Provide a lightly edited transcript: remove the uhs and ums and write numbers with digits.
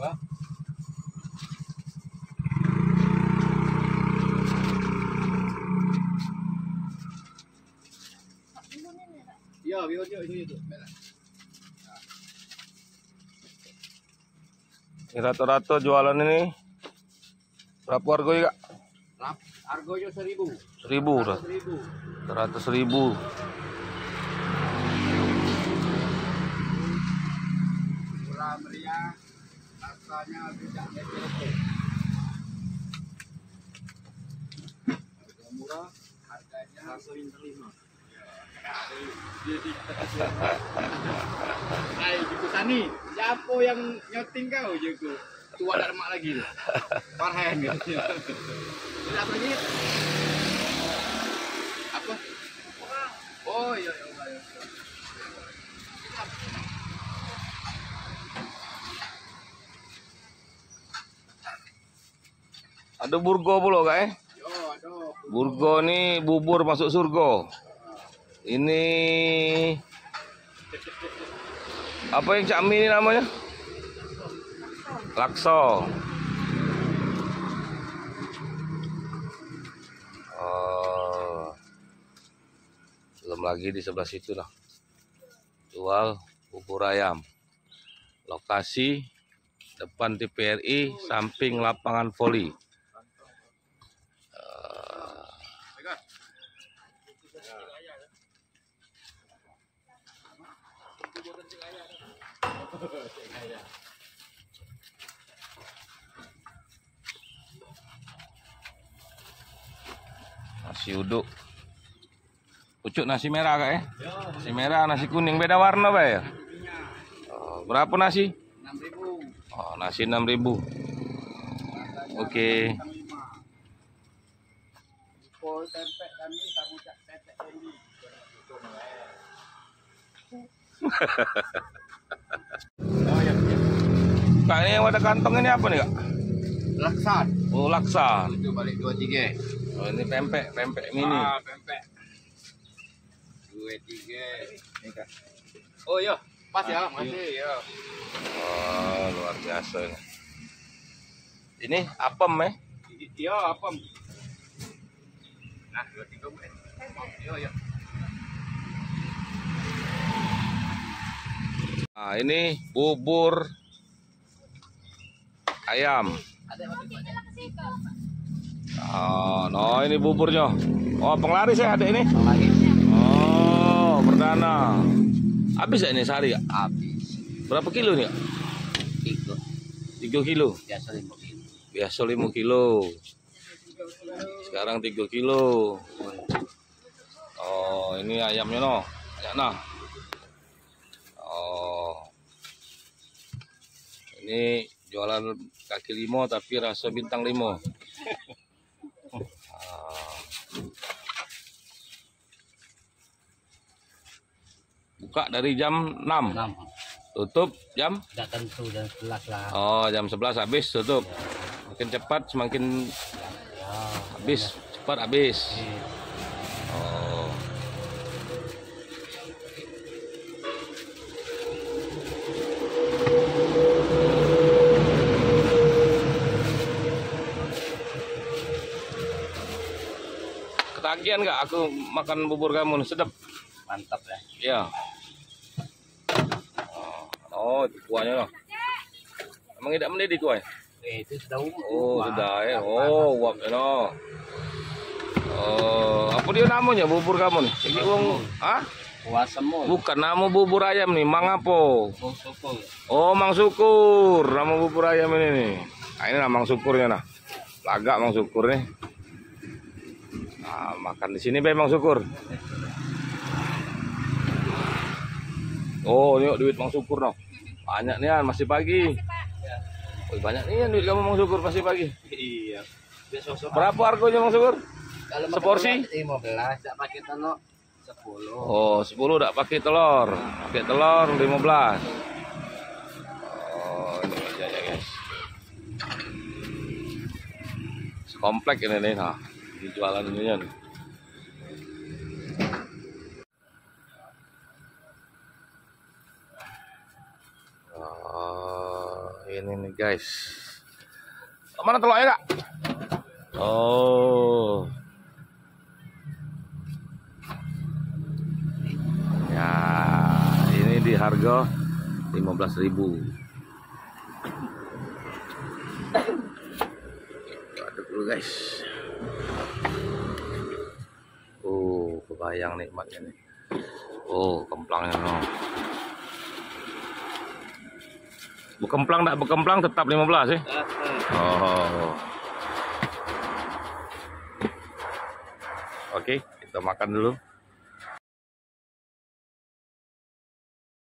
Apa? Iya, itu. Rata-rata jualan ini berapa harganya, Kak? Harganya 1.000. 1.000 udah. 100.000. Murah meriah, rasanya tidak leceh. Harga murah, harganya langsung terima. Hai, Juku Sani, siapa yang nyoting kau, Juku? Tua dan mak lagi tuh. Farhan gitu. Ini apa lagi? Apa? Oh iya. Ada burgo pula, Kak, Yo, aduh. Burgo nih bubur masuk surga. Ini apa yang Cak Mi ini namanya? Lakso. Oh, belum lagi di sebelah situ nah. Jual bubur ayam. Lokasi depan TPRI, samping lapangan voli. Nasi uduk. Pucuk nasi merah, Kak, ya? Nasi merah, nasi kuning beda warna, Pak, ya? Oh, berapa nasi? 6.000. Oh, nasi 6.000. Oke. Pol tempe kami kamu cak tempe ini. Oh ya. Kak, ini yang ada kantong ini apa nih, Kak? Laksan. Oh, laksa. Itu balik 23. Oh, ini pempek mini. Ah, pempek. 23. Ini Kak. Oh iya, pas ya, masih ya. Oh, luar biasa ini. Ini apem, ya? Iya, apa? Nah, 23. Iya. Nah, ini bubur ayam. Oh, no, ini buburnya. Oh, penglaris ya ada ini. Oh, perdana. Habis ya ini sehari, ya? Habis. Berapa kilo nih, Kak? 3 kilo. Biasa 5 kilo. Biasa 5 kilo. Sekarang 3 kilo. Oh, ini ayamnya no. Ya, nah. Oh. Ini jualan kaki 5 tapi rasa bintang 5. Buka dari jam 6. Tutup jam? Tidak tentu jam 11 lah. Oh, jam 11 habis tutup. Makin cepat semakin habis, cepat habis. Oh. Ketagihan nggak aku makan bubur kamu nih, sedap. Mantap ya. Iya. Oh, itu kuahnya loh. Emang tidak mendidih kuahnya? Itu sudah umur. Oh, sudah ya. Oh, uap ya no. Oh, apa dia namanya bubur kamu nih? Iki wong, ah? Kuah semut. Bukan nama bubur ayam nih, Mang apa? Syukur. Oh, Mang Syukur. Nama bubur ayam ini nih. Nah, ini Mang Syukurnya nah. Lagak Mang Syukur nih. Nah, makan di sini be Mang Syukur. Oh, ini duit Mang Syukur noh. Banyak nih masih pagi. Oh, banyak nih duit kamu Mang Syukur masih pagi. Iya. Berapa harganya Mang Syukur? Kalau Seporsi? 15, tidak pakai telur 10. Oh, 10 enggak pakai telur. Pakai telur 15. Oh, ini aja ya, guys. Komplek ini nih, nah. Di jualan ininya nih. Oh, Ini nih guys. Mana telurnya kak? Oh. Ya, ini di harga 15.000. Aduk dulu guys. Oh, kebayang nikmatnya nih. Oh, kemplangnya no. Bekemplang tak bekemplang tetap 15 ya? Oh. Oke, kita makan dulu.